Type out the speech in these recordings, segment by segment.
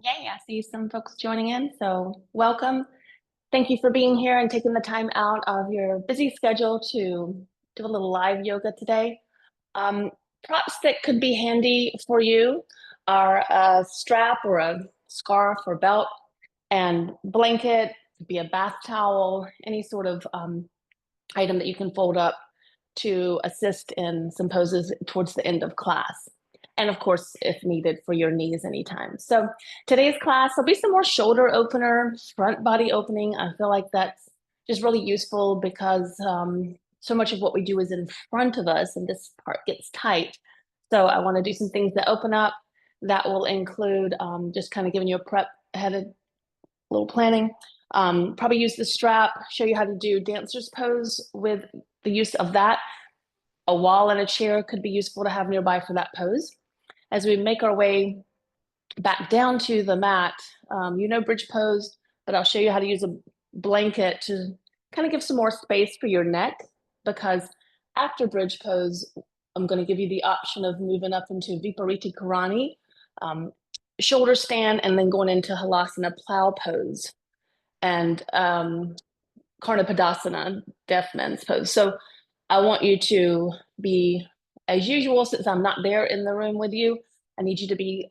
Yay, I see some folks joining in, so welcome. Thank you for being here and taking the time out of your busy schedule to do a little live yoga today. Um, Props that could be handy for you are a strap or a scarf or belt and blanket, could be a bath towel, any sort of item that you can fold up to assist in some poses towards the end of class. And of course, if needed for your knees anytime. So today's class, there'll be some more shoulder opener, front body opening. I feel like that's just really useful because so much of what we do is in front of us and this part gets tight. So I want to do some things that open up. That will include just kind of giving you a prep ahead of little planning. Probably use the strap, show you how to do dancer's pose with the use of that. A wall and a chair could be useful to have nearby for that pose. As we make our way back down to the mat, bridge pose, but I'll show you how to use a blanket to kind of give some more space for your neck, because after bridge pose, I'm going to give you the option of moving up into Viparita Karani, shoulder stand, and then going into Halasana plow pose and Karna Padasana, deaf men's pose. So I want you to be, as usual, since I'm not there in the room with you, I need you to be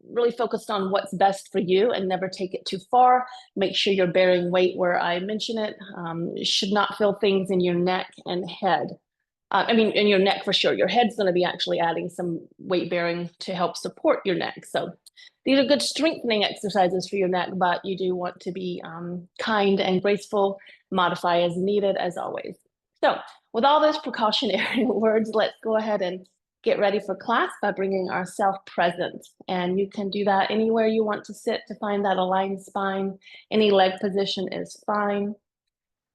really focused on what's best for you and never take it too far. Make sure you're bearing weight where I mention it. You should not feel things in your neck and head. In your neck for sure. Your head's going to be actually adding some weight bearing to help support your neck. So these are good strengthening exercises for your neck, but you do want to be kind and graceful, modify as needed as always. So with all those precautionary words, let's go ahead and get ready for class by bringing ourselves present. And you can do that anywhere you want to sit to find that aligned spine. Any leg position is fine.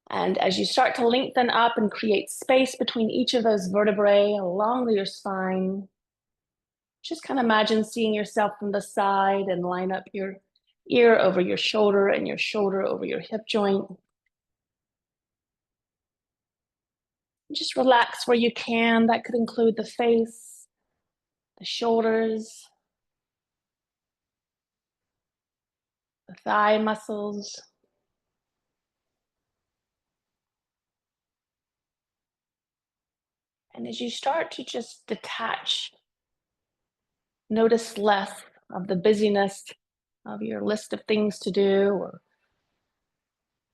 And as you start to lengthen up and create space between each of those vertebrae along your spine, just kind of imagine seeing yourself from the side and line up your ear over your shoulder and your shoulder over your hip joint. Just relax where you can. That could include the face, the shoulders, the thigh muscles. And as you start to just detach, notice less of the busyness of your list of things to do or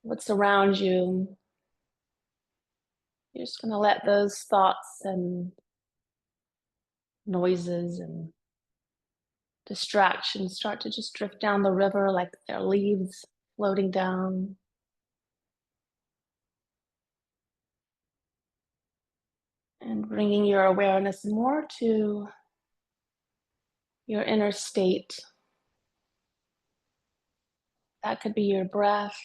what's around you. You're just going to let those thoughts and noises and distractions start to just drift down the river like they're leaves floating down. And bringing your awareness more to your inner state. That could be your breath.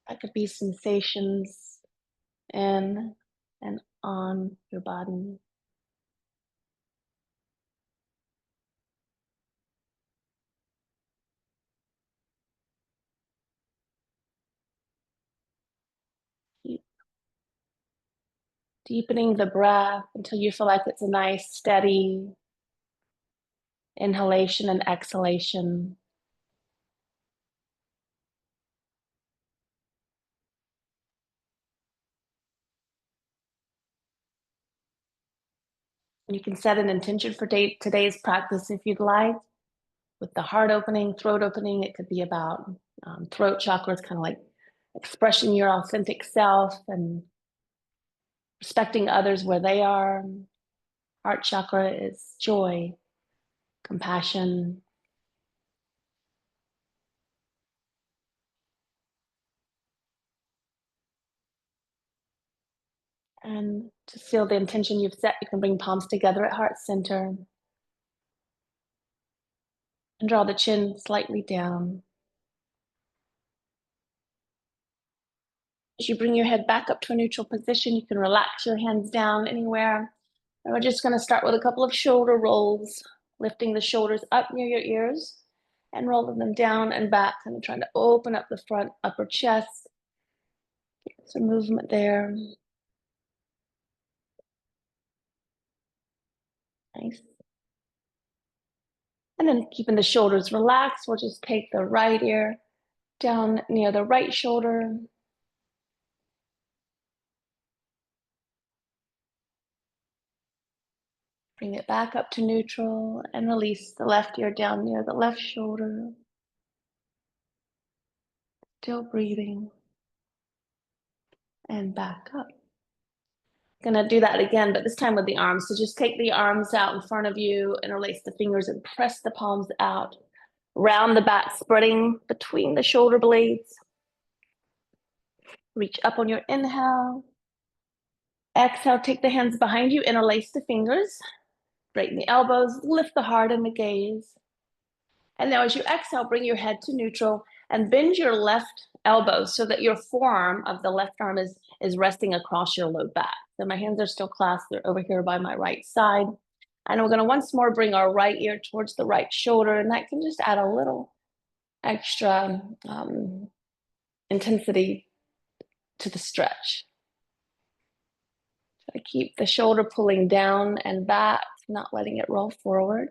That could be sensations in and on your body. Keep deepening the breath until you feel like it's a nice, steady inhalation and exhalation. You can set an intention for today's practice if you'd like. With the heart opening, throat opening, it could be about throat chakras, kind of like expressing your authentic self and respecting others where they are. Heart chakra is joy, compassion. And to seal the intention you've set, you can bring palms together at heart center and draw the chin slightly down. As you bring your head back up to a neutral position, you can relax your hands down anywhere. And we're just going to start with a couple of shoulder rolls, lifting the shoulders up near your ears and rolling them down and back, and trying to open up the front upper chest. Some movement there. Nice. And then keeping the shoulders relaxed, we'll just take the right ear down near the right shoulder. Bring it back up to neutral and release the left ear down near the left shoulder. Still breathing. And back up. Gonna do that again, but this time with the arms. So just take the arms out in front of you, interlace the fingers and press the palms out. Round the back, spreading between the shoulder blades. Reach up on your inhale. Exhale, take the hands behind you, interlace the fingers. Straighten the elbows, lift the heart and the gaze. And now as you exhale, bring your head to neutral and bend your left elbow so that your forearm of the left arm is resting across your low back. So my hands are still clasped, they're over here by my right side. And we're gonna once more bring our right ear towards the right shoulder, and that can just add a little extra intensity to the stretch. Try to keep the shoulder pulling down and back, not letting it roll forward.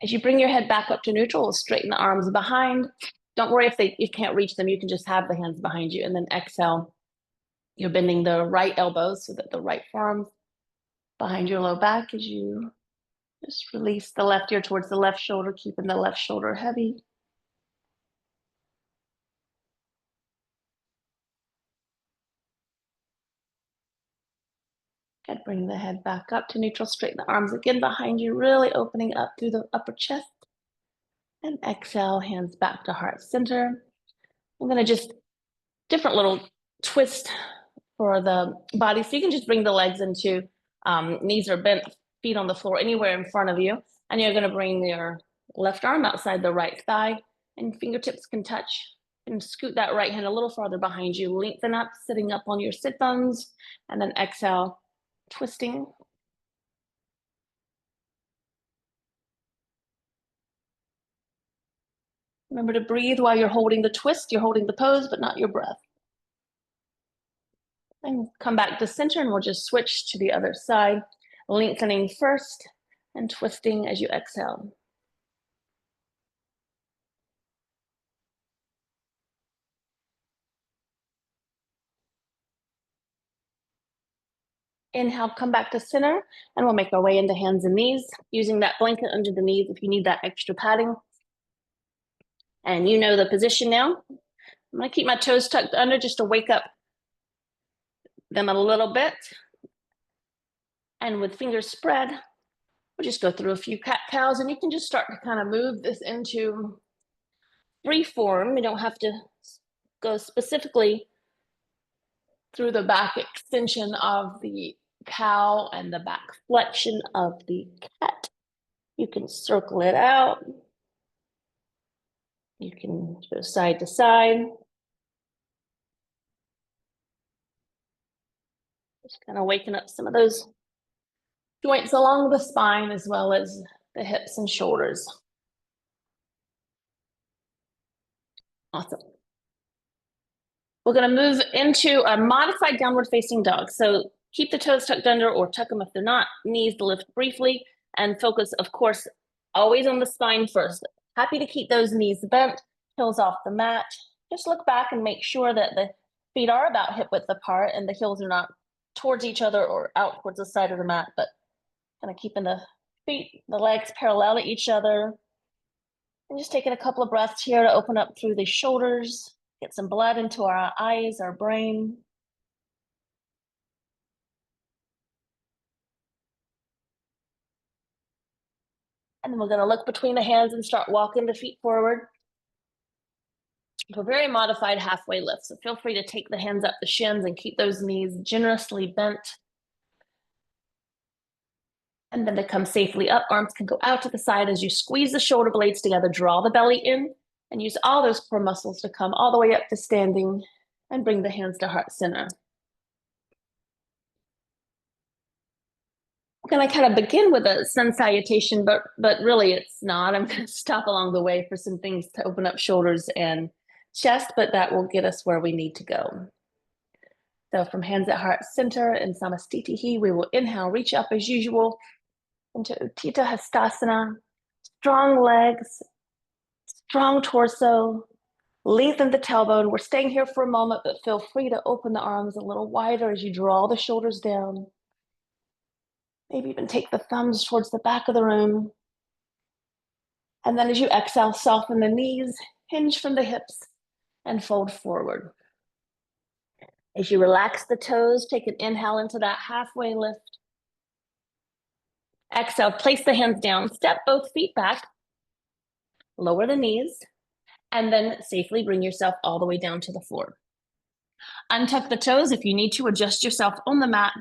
As you bring your head back up to neutral, straighten the arms behind. Don't worry if you can't reach them, you can just have the hands behind you, and then exhale. You're bending the right elbows so that the right forearm behind your low back as you just release the left ear towards the left shoulder, keeping the left shoulder heavy. And bring the head back up to neutral, straighten the arms again behind you, really opening up through the upper chest. And exhale, hands back to heart center. I'm gonna just different little twist for the body. So you can just bring the legs into knees are bent, feet on the floor, anywhere in front of you. And you're gonna bring your left arm outside the right thigh, and fingertips can touch, and scoot that right hand a little farther behind you. Lengthen up, sitting up on your sit bones, and then exhale, twisting. Remember to breathe while you're holding the twist. You're holding the pose, but not your breath. And come back to center, and we'll just switch to the other side, lengthening first and twisting as you exhale. Inhale, come back to center, and we'll make our way into hands and knees, using that blanket under the knees if you need that extra padding. And you know the position now. I'm gonna keep my toes tucked under just to wake up them a little bit. And with fingers spread, we'll just go through a few cat-cows, and you can just start to kind of move this into free form. You don't have to go specifically through the back extension of the cow and the back flexion of the cat. You can circle it out. You can go side to side. Just kind of waking up some of those joints along the spine as well as the hips and shoulders. Awesome. We're going to move into a modified downward facing dog. So keep the toes tucked under or tuck them if they're not. Knees to lift briefly and focus, of course, always on the spine first. Happy to keep those knees bent, heels off the mat. Just look back and make sure that the feet are about hip width apart and the heels are not towards each other or out towards the side of the mat, but kind of keeping the feet, the legs parallel to each other. And just taking a couple of breaths here to open up through the shoulders, get some blood into our eyes, our brain. And then we're going to look between the hands and start walking the feet forward to a very modified halfway lift. So feel free to take the hands up the shins and keep those knees generously bent. And then to come safely up, arms can go out to the side as you squeeze the shoulder blades together, draw the belly in, and use all those core muscles to come all the way up to standing and bring the hands to heart center. I'm going to kind of begin with a sun salutation, but really it's not. I'm going to stop along the way for some things to open up shoulders and chest, but that will get us where we need to go. So from hands at heart center in Samastitihi, we will inhale, reach up as usual into Utthita Hastasana. Strong legs, strong torso, lengthen the tailbone. We're staying here for a moment, but feel free to open the arms a little wider as you draw the shoulders down. Maybe even take the thumbs towards the back of the room. And then as you exhale, soften the knees, hinge from the hips, and fold forward. As you relax the toes, take an inhale into that halfway lift. Exhale, place the hands down, step both feet back, lower the knees, and then safely bring yourself all the way down to the floor. Untuck the toes if you need to, adjust yourself on the mat.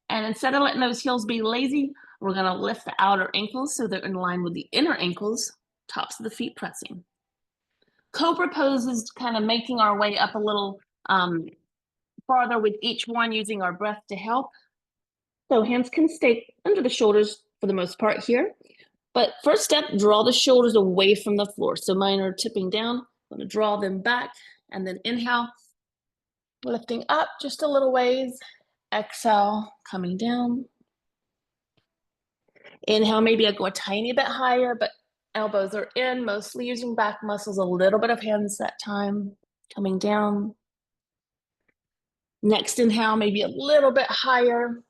And instead of letting those heels be lazy, we're gonna lift the outer ankles so they're in line with the inner ankles, tops of the feet pressing. Cobra pose is kind of making our way up a little farther with each one, using our breath to help. So hands can stay under the shoulders for the most part here. But first step, draw the shoulders away from the floor. So mine are tipping down. I'm gonna draw them back and then inhale, lifting up just a little ways. Exhale, coming down. Inhale, maybe I go a tiny bit higher, but elbows are in, mostly using back muscles, a little bit of hands that time, coming down. Next inhale, maybe a little bit higher.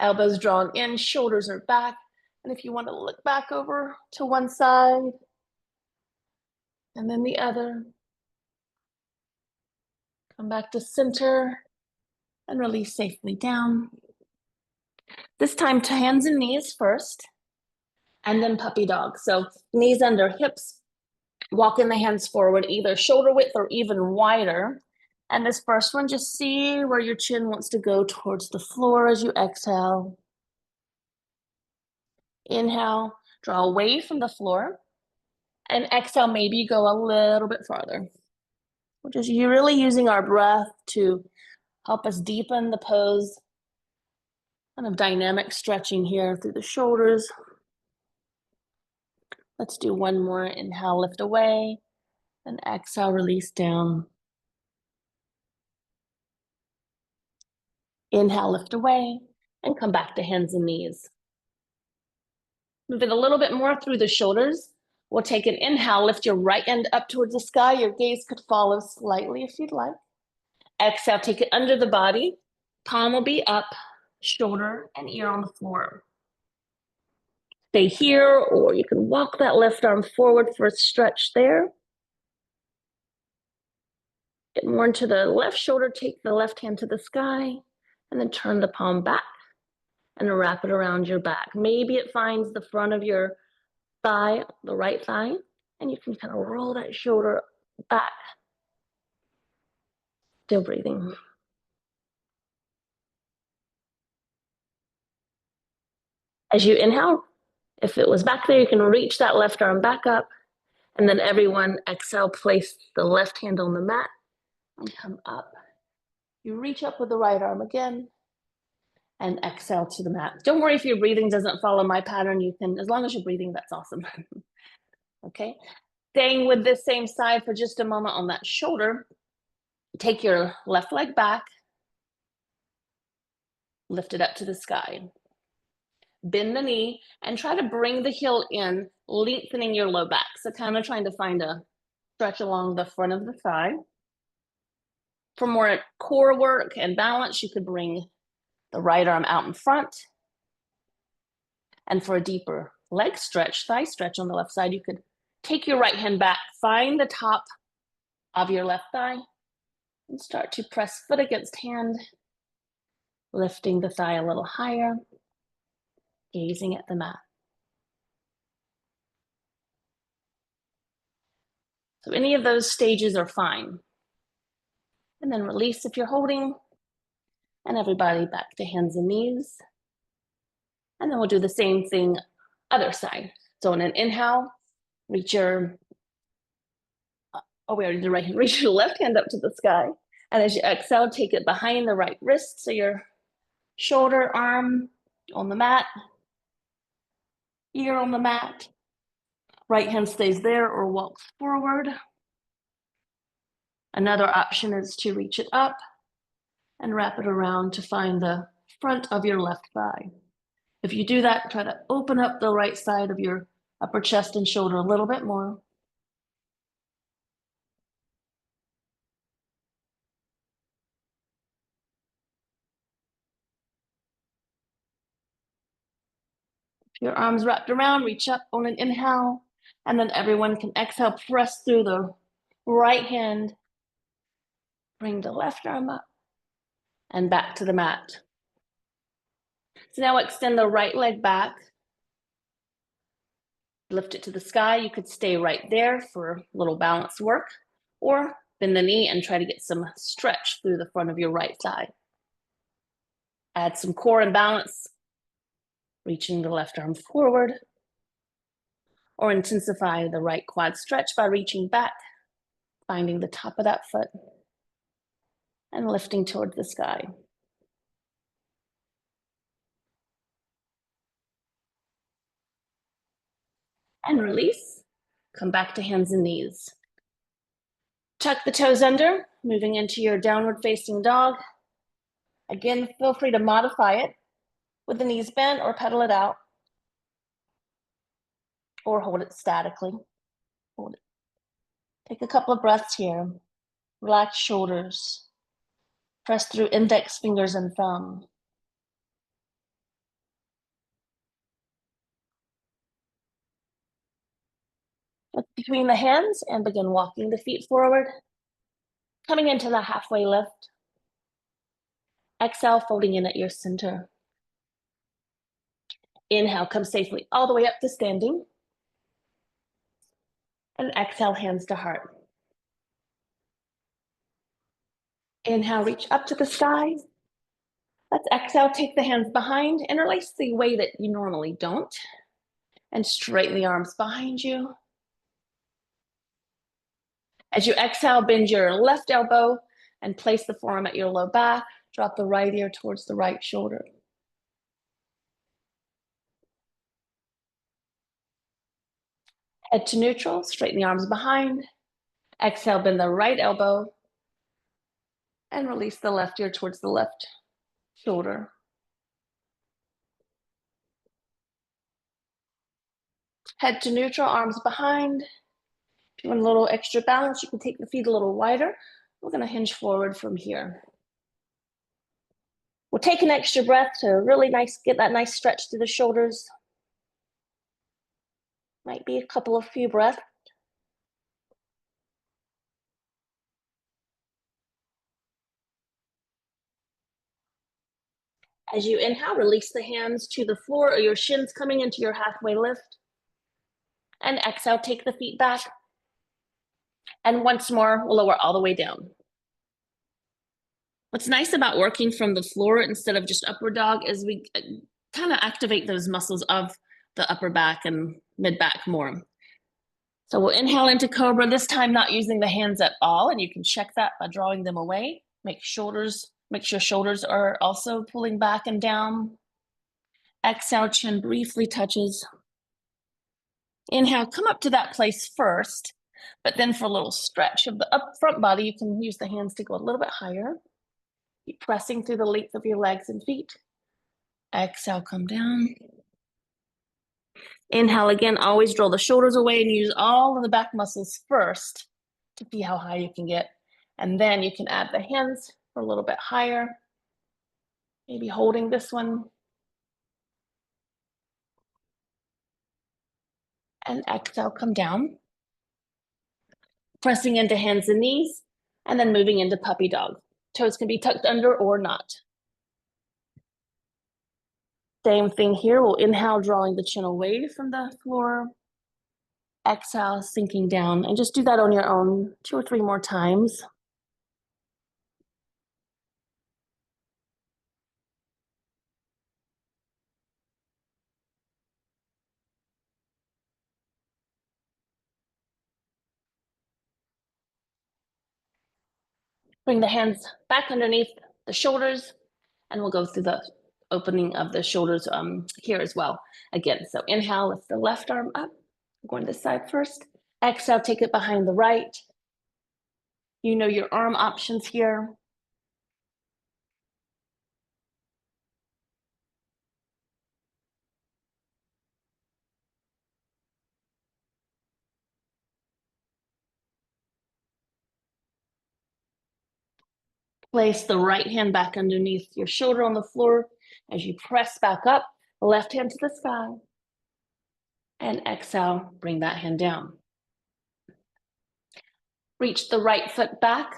Elbows drawn in, shoulders are back. And if you want to look back over to one side and then the other, come back to center and release safely down. This time to hands and knees first, and then puppy dog. So knees under hips, walking the hands forward, either shoulder width or even wider. And this first one, just see where your chin wants to go towards the floor as you exhale. Inhale, draw away from the floor. And exhale, maybe go a little bit farther. We're just really using our breath to help us deepen the pose. Kind of dynamic stretching here through the shoulders. Let's do one more. Inhale, lift away. And exhale, release down. Inhale, lift away. And come back to hands and knees. Move it a little bit more through the shoulders. We'll take an inhale, lift your right hand up towards the sky. Your gaze could follow slightly if you'd like. Exhale, take it under the body. Palm will be up, shoulder and ear on the floor. Stay here, or you can walk that left arm forward for a stretch there. Get more into the left shoulder, take the left hand to the sky, and then turn the palm back and wrap it around your back. Maybe it finds the front of your thigh, the right thigh, and you can kind of roll that shoulder back. Still breathing. As you inhale, if it was back there, you can reach that left arm back up, and then everyone exhale, place the left hand on the mat and come up. You reach up with the right arm again and exhale to the mat. Don't worry if your breathing doesn't follow my pattern. You can, as long as you're breathing, that's awesome. Okay, staying with this same side for just a moment on that shoulder. Take your left leg back, lift it up to the sky. Bend the knee and try to bring the heel in, lengthening your low back. So kind of trying to find a stretch along the front of the thigh. For more core work and balance, you could bring the right arm out in front. And for a deeper leg stretch, thigh stretch on the left side, you could take your right hand back, find the top of your left thigh, and start to press foot against hand, lifting the thigh a little higher, gazing at the mat. So any of those stages are fine. And then release if you're holding, and everybody back to hands and knees. And then we'll do the same thing other side. So on an inhale, reach your, we already did right hand, reach your left hand up to the sky. And as you exhale, take it behind the right wrist. So your shoulder, arm on the mat, ear on the mat. Right hand stays there or walks forward. Another option is to reach it up and wrap it around to find the front of your left thigh. If you do that, try to open up the right side of your upper chest and shoulder a little bit more. Your arms wrapped around, reach up on an inhale, and then everyone can exhale, press through the right hand, bring the left arm up, and back to the mat. So now extend the right leg back, lift it to the sky. You could stay right there for a little balance work, or bend the knee and try to get some stretch through the front of your right thigh. Add some core and balance, reaching the left arm forward, or intensify the right quad stretch by reaching back, finding the top of that foot, and lifting towards the sky. And release. Come back to hands and knees. Tuck the toes under, moving into your downward facing dog. Again, feel free to modify it with the knees bent or pedal it out, or hold it statically. Hold it. Take a couple of breaths here. Relax shoulders. Press through index fingers and thumb. Look between the hands and begin walking the feet forward. Coming into the halfway lift. Exhale, folding in at your center. Inhale, come safely all the way up to standing. And exhale, hands to heart. Inhale, reach up to the sky. Let's exhale, take the hands behind, interlace the way that you normally don't, and straighten the arms behind you. As you exhale, bend your left elbow and place the forearm at your low back. Drop the right ear towards the right shoulder. Head to neutral, straighten the arms behind. Exhale, bend the right elbow and release the left ear towards the left shoulder. Head to neutral, arms behind. If you want a little extra balance, you can take the feet a little wider. We're going to hinge forward from here. We'll take an extra breath to really get that nice stretch through the shoulders. Might be a couple of few breaths. As you inhale, release the hands to the floor or your shins coming into your halfway lift. And exhale, take the feet back. And once more, we'll lower all the way down. What's nice about working from the floor instead of just upward dog is we kind of activate those muscles of the upper back and mid back more. So we'll inhale into cobra, this time not using the hands at all, and you can check that by drawing them away. Make sure shoulders are also pulling back and down. Exhale, chin briefly touches. Inhale, come up to that place first, but then for a little stretch of the up front body, you can use the hands to go a little bit higher. Keep pressing through the length of your legs and feet. Exhale, come down. Inhale again, always draw the shoulders away and use all of the back muscles first to see how high you can get. And then you can add the hands for a little bit higher. Maybe holding this one. And exhale, come down. Pressing into hands and knees, and then moving into puppy dog. Toes can be tucked under or not. Same thing here. We'll inhale, drawing the chin away from the floor. Exhale, sinking down, and just do that on your own 2 or 3 more times. Bring the hands back underneath the shoulders, and we'll go through the opening of the shoulders here as well. Again, so inhale, lift the left arm up. I'm going this side first. Exhale, take it behind the right. You know your arm options here. Place the right hand back underneath your shoulder on the floor as you press back up, left hand to the sky. And exhale, bring that hand down. Reach the right foot back,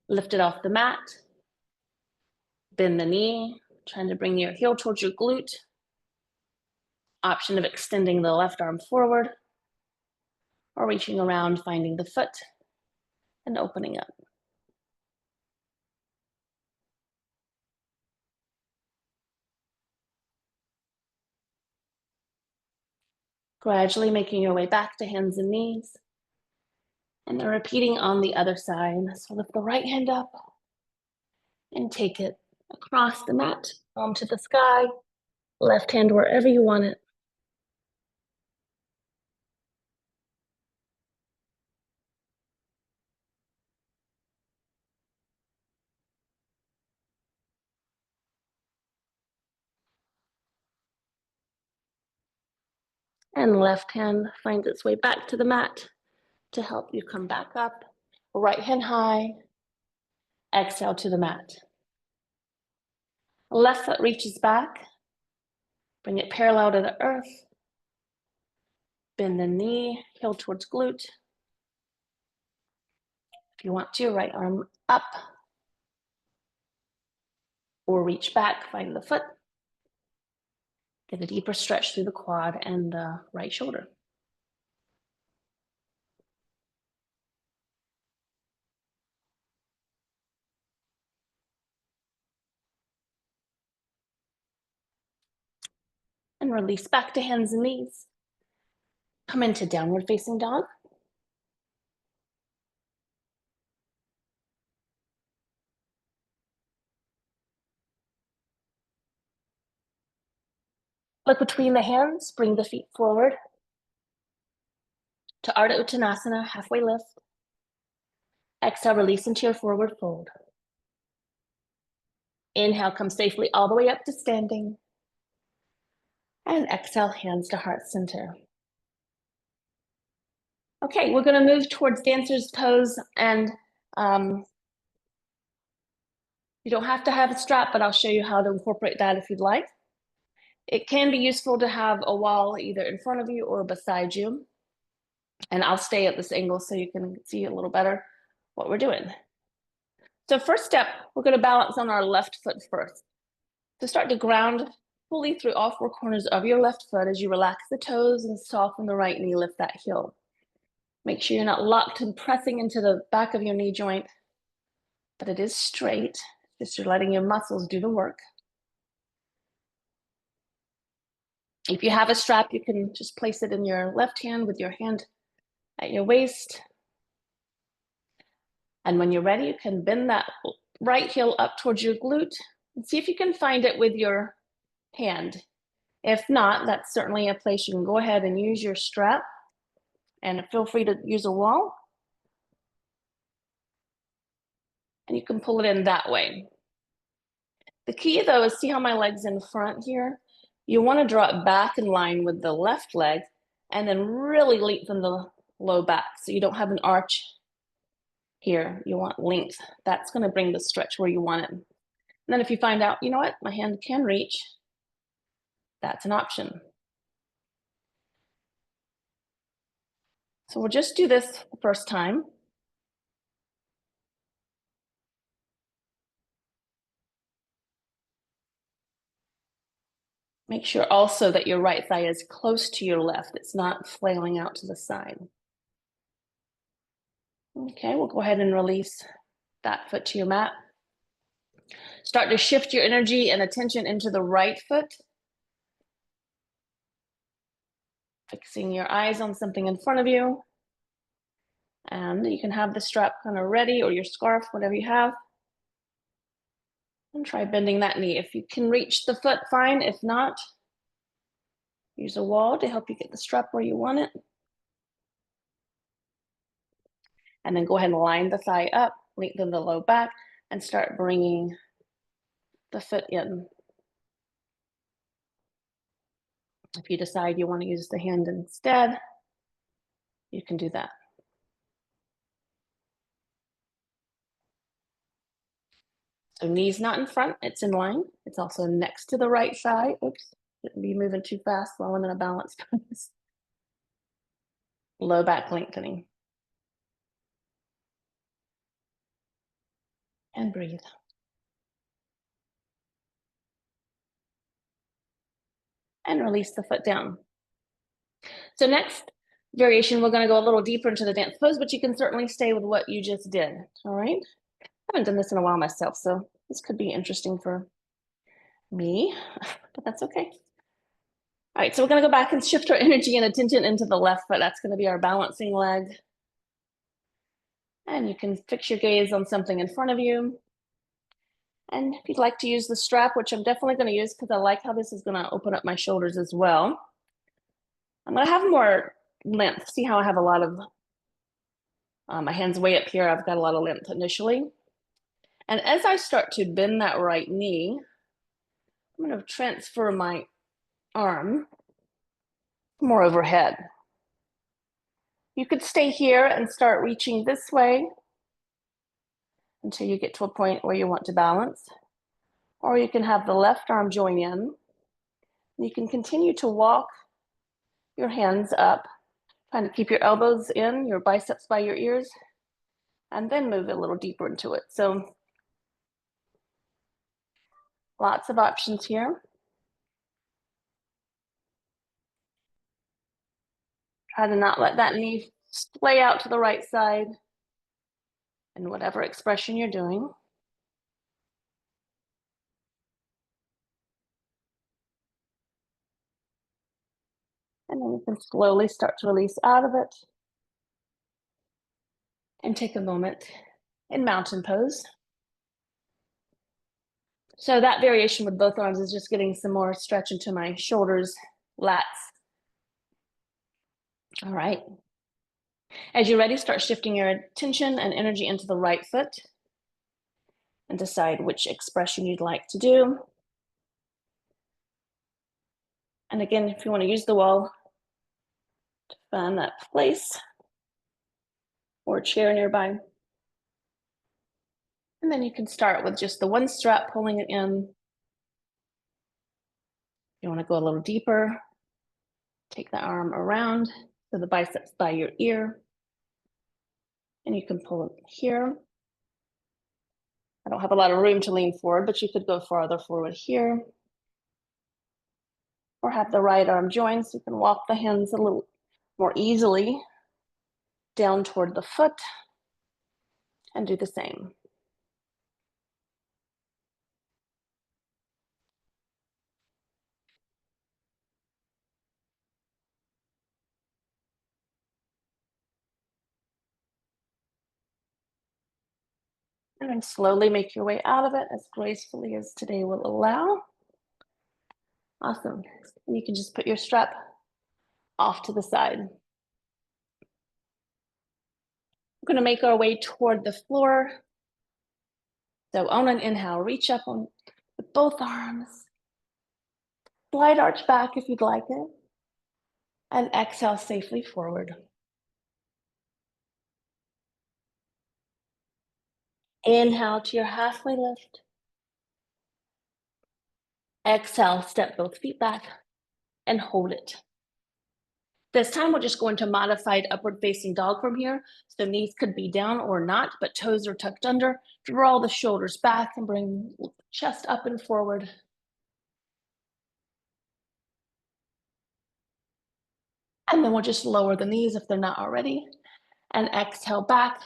lift it off the mat. Bend the knee, trying to bring your heel towards your glute. Option of extending the left arm forward or reaching around, finding the foot and opening up. Gradually making your way back to hands and knees. And then repeating on the other side. So lift the right hand up and take it across the mat, palm to the sky, left hand wherever you want it. And left hand finds its way back to the mat to help you come back up. Right hand high, exhale to the mat. Left foot reaches back, bring it parallel to the earth. Bend the knee, heel towards glute. If you want to, right arm up or reach back, find the foot. Get a deeper stretch through the quad and the right shoulder. And release back to hands and knees. Come into downward facing dog. Look between the hands, bring the feet forward to Ardha Uttanasana, halfway lift. Exhale, release into your forward fold. Inhale, come safely all the way up to standing. And exhale, hands to heart center. Okay, we're gonna move towards dancer's pose, and you don't have to have a strap, but I'll show you how to incorporate that if you'd like. It can be useful to have a wall either in front of you or beside you. And I'll stay at this angle so you can see a little better what we're doing. So first step, we're gonna balance on our left foot first. So start to ground fully through all four corners of your left foot as you relax the toes and soften the right knee, lift that heel. Make sure you're not locked and pressing into the back of your knee joint, but it is straight. Just you're letting your muscles do the work. If you have a strap, you can just place it in your left hand with your hand at your waist. And when you're ready, you can bend that right heel up towards your glute and see if you can find it with your hand. If not, that's certainly a place you can go ahead and use your strap, and feel free to use a wall. And you can pull it in that way. The key though is see how my leg's in front here? You want to draw it back in line with the left leg and then really lengthen the low back so you don't have an arch here. You want length. That's going to bring the stretch where you want it. And then if you find out, you know what, my hand can reach, that's an option. So we'll just do this the first time. Make sure also that your right thigh is close to your left. It's not flailing out to the side. Okay, we'll go ahead and release that foot to your mat. Start to shift your energy and attention into the right foot. Fixing your eyes on something in front of you. And you can have the strap kind of ready or your scarf, whatever you have. And try bending that knee. If you can reach the foot, fine. If not, use a wall to help you get the strap where you want it. And then go ahead and line the thigh up, lengthen the low back, and start bringing the foot in. If you decide you want to use the hand instead, you can do that. So knees not in front, it's in line. It's also next to the right thigh. Oops, shouldn't be moving too fast while I'm in a balanced pose. Low back lengthening. And breathe. And release the foot down. So next variation, we're going to go a little deeper into the dance pose, but you can certainly stay with what you just did. All right. I haven't done this in a while myself, so this could be interesting for me, but that's okay. All right, so we're going to go back and shift our energy and attention into the left foot. That's going to be our balancing leg. And you can fix your gaze on something in front of you. And if you'd like to use the strap, which I'm definitely going to use because I like how this is going to open up my shoulders as well. I'm going to have more length. See how I have a lot of, my hands way up here. I've got a lot of length initially. And as I start to bend that right knee, I'm going to transfer my arm more overhead. You could stay here and start reaching this way until you get to a point where you want to balance. Or you can have the left arm join in. You can continue to walk your hands up, trying to keep your elbows in, your biceps by your ears, and then move a little deeper into it. So lots of options here. Try to not let that knee splay out to the right side in whatever expression you're doing. And then you can slowly start to release out of it. And take a moment in mountain pose. So that variation with both arms is just getting some more stretch into my shoulders, lats. All right. As you're ready, start shifting your attention and energy into the right foot and decide which expression you'd like to do. And again, if you want to use the wall to find that place or chair nearby. And then you can start with just the one strap, pulling it in. If you want to go a little deeper, take the arm around so the biceps by your ear. And you can pull it here. I don't have a lot of room to lean forward, but you could go farther forward here. Or have the right arm join so you can walk the hands a little more easily down toward the foot and do the same. And then slowly make your way out of it as gracefully as today will allow. Awesome. And you can just put your strap off to the side. We're going to make our way toward the floor. So on an inhale, reach up on with both arms. Slight arch back if you'd like it. And exhale safely forward. Inhale to your halfway lift. Exhale, step both feet back and hold it. This time we're just going to modified upward facing dog from here. So knees could be down or not, but toes are tucked under. Draw the shoulders back and bring chest up and forward. And then we'll just lower the knees if they're not already. And exhale back.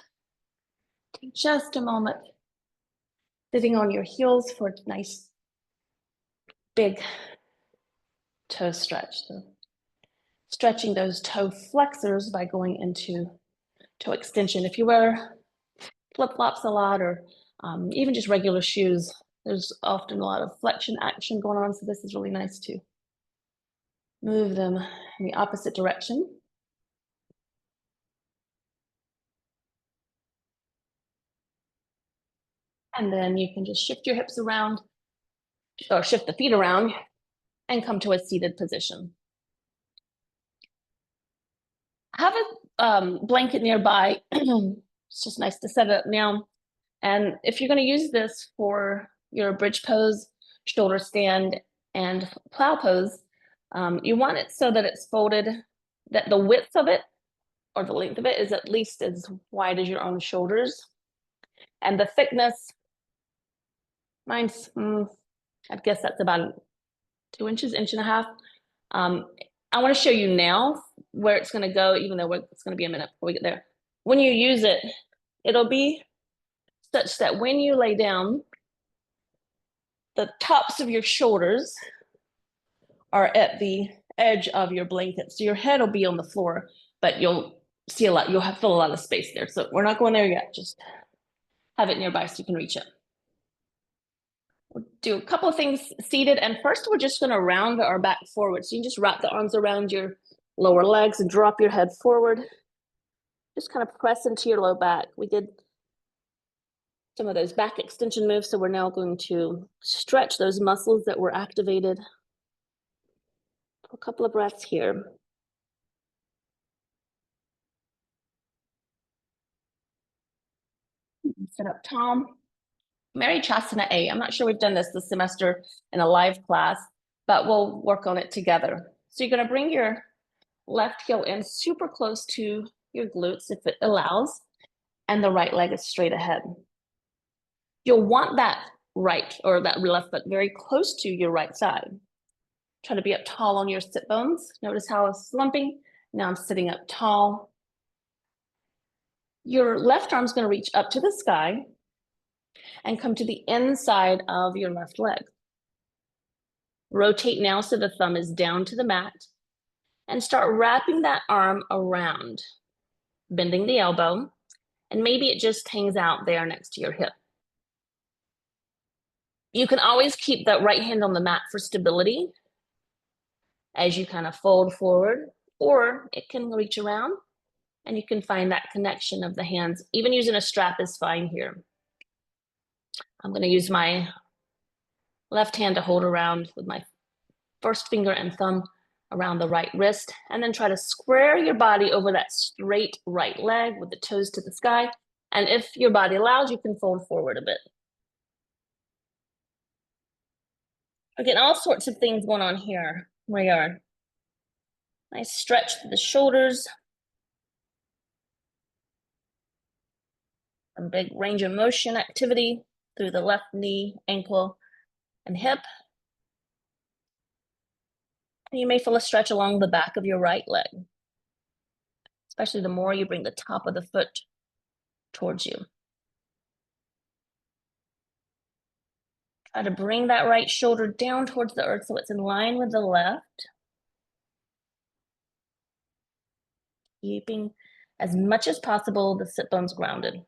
Take just a moment. Sitting on your heels for a nice big toe stretch. So stretching those toe flexors by going into toe extension. If you wear flip-flops a lot or even just regular shoes, there's often a lot of flexion action going on. So this is really nice to move them in the opposite direction. And then you can just shift your hips around or shift the feet around and come to a seated position. Have a blanket nearby. It's just nice to set it up now. And if you're going to use this for your bridge pose, shoulder stand, and plow pose, you want it so that it's folded, that the width of it or the length of it is at least as wide as your own shoulders. And the thickness, mine's, I guess that's about 2 inches, 1.5 inches. I want to show you now where it's going to go, even though it's going to be a minute before we get there. When you use it, it'll be such that when you lay down, the tops of your shoulders are at the edge of your blanket. So your head will be on the floor, but you'll see a lot, you'll fill a lot of space there. So we're not going there yet, just have it nearby so you can reach it. We'll do a couple of things seated, and first we're just going to round our back forward. So you can just wrap the arms around your lower legs and drop your head forward. Just kind of press into your low back. We did some of those back extension moves, so we're now going to stretch those muscles that were activated. A couple of breaths here. Sit up tall. Marichyasana A. I'm not sure we've done this semester in a live class, but we'll work on it together. So you're going to bring your left heel in super close to your glutes if it allows, and the right leg is straight ahead. You'll want that right or that left foot very close to your right side. Try to be up tall on your sit bones. Notice how I was slumping. Now I'm sitting up tall. Your left arm's going to reach up to the sky and come to the inside of your left leg. Rotate now so the thumb is down to the mat, and start wrapping that arm around, bending the elbow, and maybe it just hangs out there next to your hip. You can always keep that right hand on the mat for stability as you kind of fold forward, or it can reach around and you can find that connection of the hands. Even using a strap is fine here. I'm going to use my left hand to hold around with my first finger and thumb around the right wrist, and then try to square your body over that straight right leg with the toes to the sky. And if your body allows, you can fold forward a bit. We're getting all sorts of things going on here. We are. Nice stretch to the shoulders. A big range of motion activity through the left knee, ankle, and hip. And you may feel a stretch along the back of your right leg, especially the more you bring the top of the foot towards you. Try to bring that right shoulder down towards the earth so it's in line with the left. Keeping as much as possible the sit bones grounded.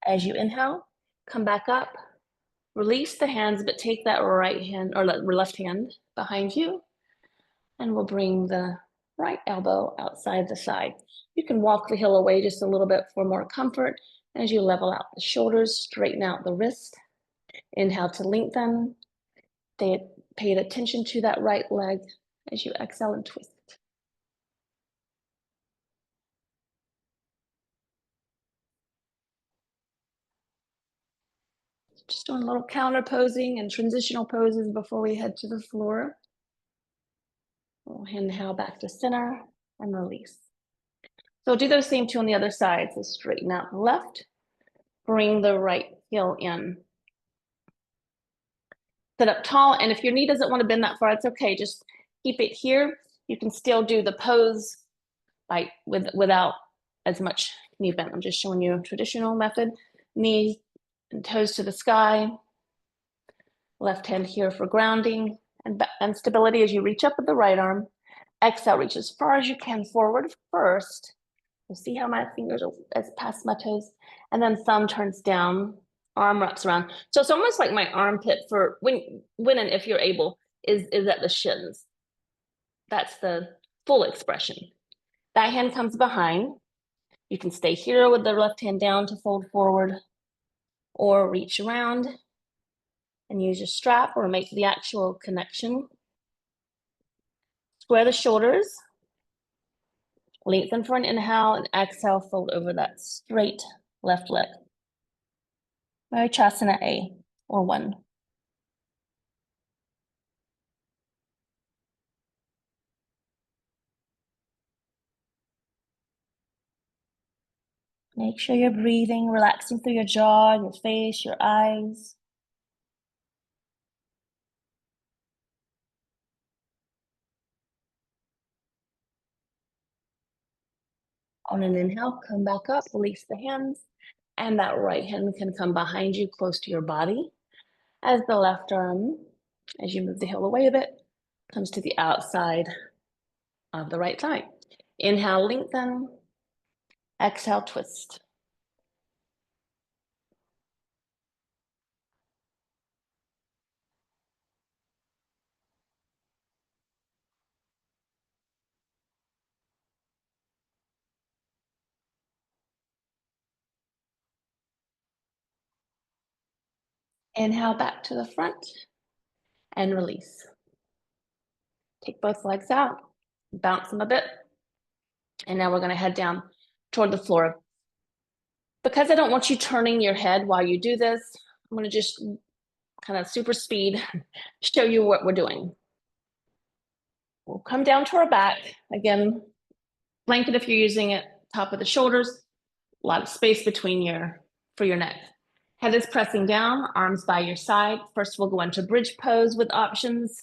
As you inhale, come back up, release the hands, but take that right hand or left hand behind you, and we'll bring the right elbow outside the side. You can walk the heel away just a little bit for more comfort. As you level out the shoulders, straighten out the wrist. Inhale to lengthen. Pay attention to that right leg as you exhale and twist. Just doing a little counter posing and transitional poses before we head to the floor. We'll inhale back to center and release. So do those same two on the other side. So straighten out the left, bring the right heel in. Sit up tall, and if your knee doesn't want to bend that far, it's okay. Just keep it here. You can still do the pose without as much knee bend. I'm just showing you a traditional method. Knees and toes to the sky. Left hand here for grounding and stability as you reach up with the right arm. Exhale, reach as far as you can forward first. You'll see how my fingers are past my toes. And then thumb turns down, arm wraps around. So it's almost like my armpit for when and if you're able is at the shins. That's the full expression. That hand comes behind. You can stay here with the left hand down to fold forward, or reach around and use your strap or make the actual connection. Square the shoulders. Lengthen for an inhale and exhale, fold over that straight left leg. Varichasana A, or 1. Make sure you're breathing, relaxing through your jaw, your face, your eyes. On an inhale, come back up, release the hands, and that right hand can come behind you, close to your body, as the left arm, as you move the heel away a bit, comes to the outside of the right thigh. Inhale, lengthen. Exhale, twist. Inhale back to the front and release. Take both legs out, bounce them a bit. And now we're going to head down toward the floor. Because I don't want you turning your head while you do this, I'm going to just kind of super speed show you what we're doing. We'll come down to our back. Again, blanket if you're using it, top of the shoulders, a lot of space between for your neck. Head is pressing down, arms by your side. First, we'll go into bridge pose with options,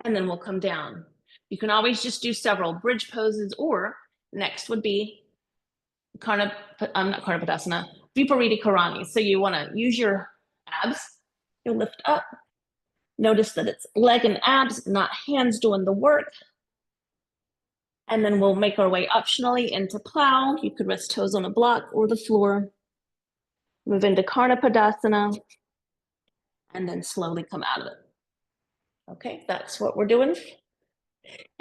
and then we'll come down. You can always just do several bridge poses, or next would be not Karnapadasana, Viparita Karani. So you want to use your abs, you'll lift up. Notice that it's leg and abs, not hands doing the work. And then we'll make our way optionally into plow. You could rest toes on a block or the floor. Move into Karnapadasana, and then slowly come out of it. Okay, that's what we're doing.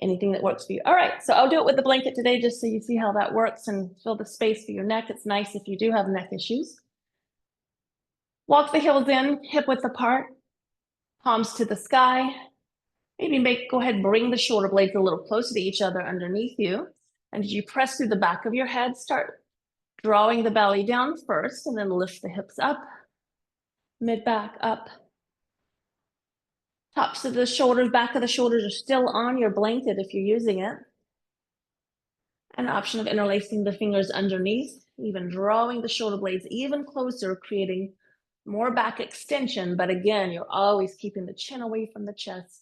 Anything that works for you. All right, so I'll do it with the blanket today just so you see how that works and fill the space for your neck. It's nice if you do have neck issues. Walk the heels in, hip width apart, palms to the sky. Maybe go ahead and bring the shoulder blades a little closer to each other underneath you. And as you press through the back of your head, start drawing the belly down first, and then lift the hips up, mid-back up. Tops of the shoulders, back of the shoulders are still on your blanket if you're using it. An option of interlacing the fingers underneath, even drawing the shoulder blades even closer, creating more back extension. But again, you're always keeping the chin away from the chest.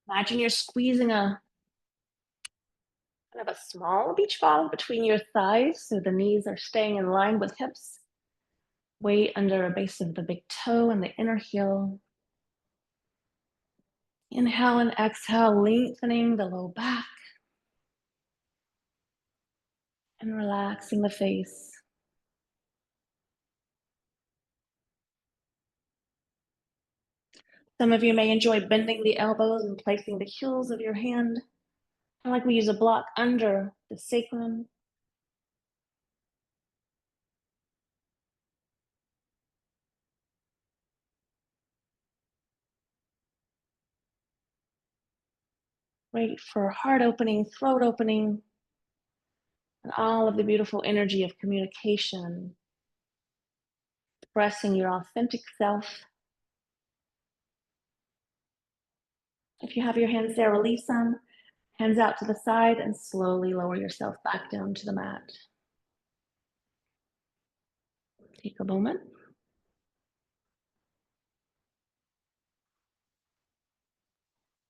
Imagine you're squeezing kind of a small beach ball between your thighs, so the knees are staying in line with hips. Weight under a base of the big toe and the inner heel. Inhale and exhale, lengthening the low back. And relaxing the face. Some of you may enjoy bending the elbows and placing the heels of your hand. I like we use a block under the sacrum. Great for heart opening, throat opening, and all of the beautiful energy of communication. Expressing your authentic self. If you have your hands there, release them. Hands out to the side and slowly lower yourself back down to the mat. Take a moment.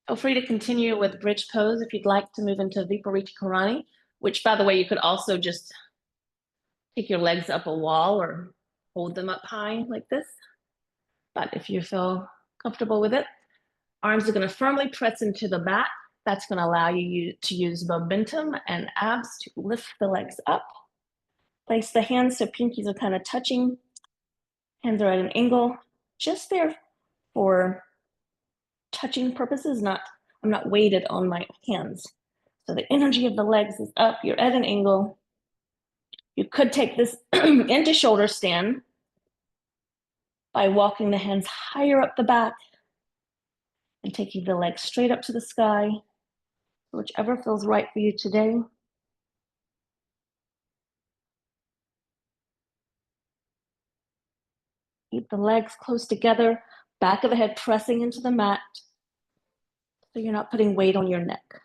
Feel free to continue with bridge pose if you'd like to move into Viparita Karani, which, by the way, you could also just take your legs up a wall or hold them up high like this. But if you feel comfortable with it, arms are going to firmly press into the back. That's going to allow you to use momentum and abs to lift the legs up. Place the hands so pinkies are kind of touching. Hands are at an angle, just there for touching purposes. I'm not weighted on my hands. So the energy of the legs is up. You're at an angle. You could take this into shoulder stand by walking the hands higher up the back And taking the legs straight up to the sky, whichever feels right for you today. Keep the legs close together, back of the head pressing into the mat, so you're not putting weight on your neck.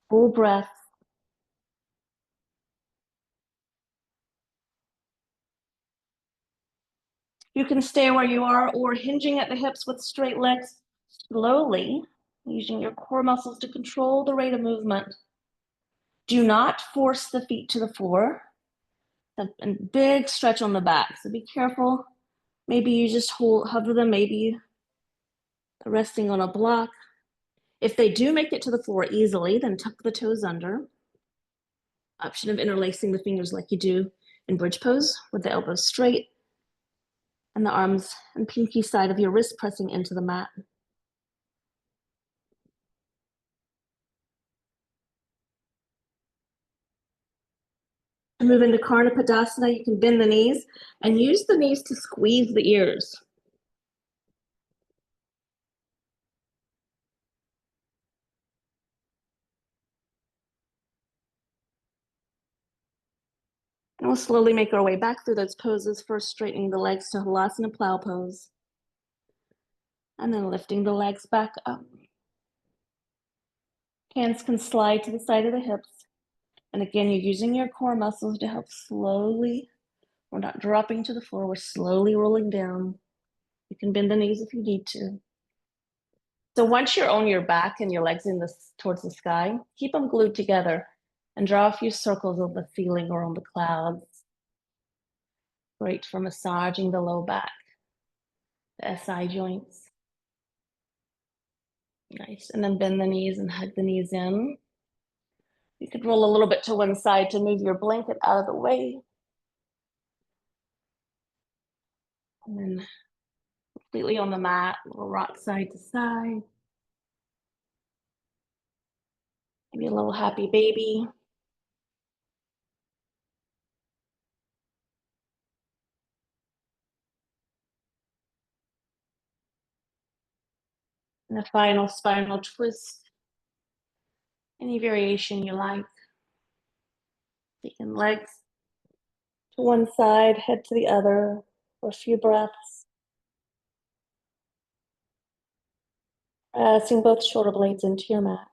Full breath. You can stay where you are or hinging at the hips with straight legs slowly, using your core muscles to control the rate of movement. Do not force the feet to the floor. A big stretch on the back, so be careful. Maybe you just hover them, maybe resting on a block. If they do make it to the floor easily, then tuck the toes under. Option of interlacing the fingers like you do in bridge pose with the elbows straight and the arms and pinky side of your wrist pressing into the mat. To move into Karna Padasana, you can bend the knees and use the knees to squeeze the ears. And we'll slowly make our way back through those poses, first straightening the legs to Halasana plow pose. And then lifting the legs back up. Hands can slide to the side of the hips. And again, you're using your core muscles to help slowly, we're not dropping to the floor, we're slowly rolling down. You can bend the knees if you need to. So once you're on your back and your legs towards the sky, keep them glued together and draw a few circles on the ceiling or on the clouds. Great for massaging the low back, the SI joints. Nice, and then bend the knees and hug the knees in. You could roll a little bit to one side to move your blanket out of the way. And then completely on the mat, little rock side to side. Maybe a little happy baby. And a final spinal twist. Any variation you like. Taking legs to one side, head to the other for a few breaths. Pressing both shoulder blades into your mat.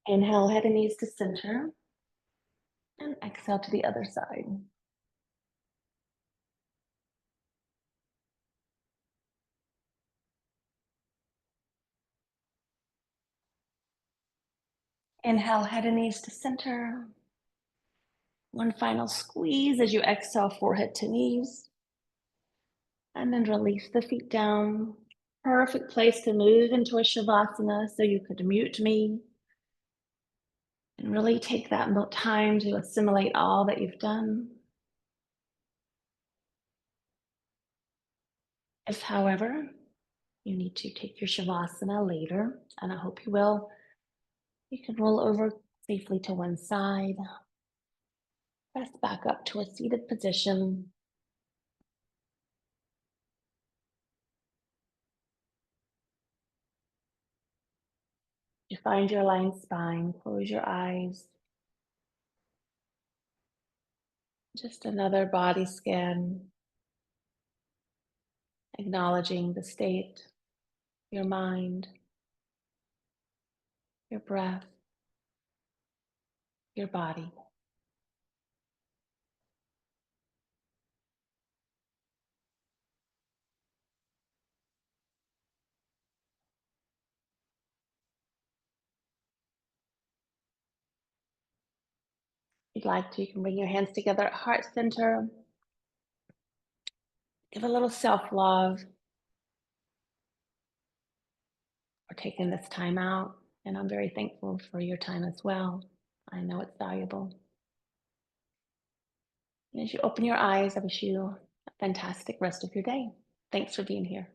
Inhale, head and knees to center. And exhale to the other side. Inhale, head and knees to center. One final squeeze as you exhale, forehead to knees. And then release the feet down. Perfect place to move into a Shavasana, so you could mute me and really take that time to assimilate all that you've done. If, however, you need to take your Shavasana later, and I hope you will, you can roll over safely to one side. Press back up to a seated position. You find your aligned spine, close your eyes. Just another body scan, acknowledging the state, your mind, your breath, your body. If you'd like to, you can bring your hands together at heart center. Give a little self-love for taking this time out. And I'm very thankful for your time as well. I know it's valuable. And as you open your eyes, I wish you a fantastic rest of your day. Thanks for being here.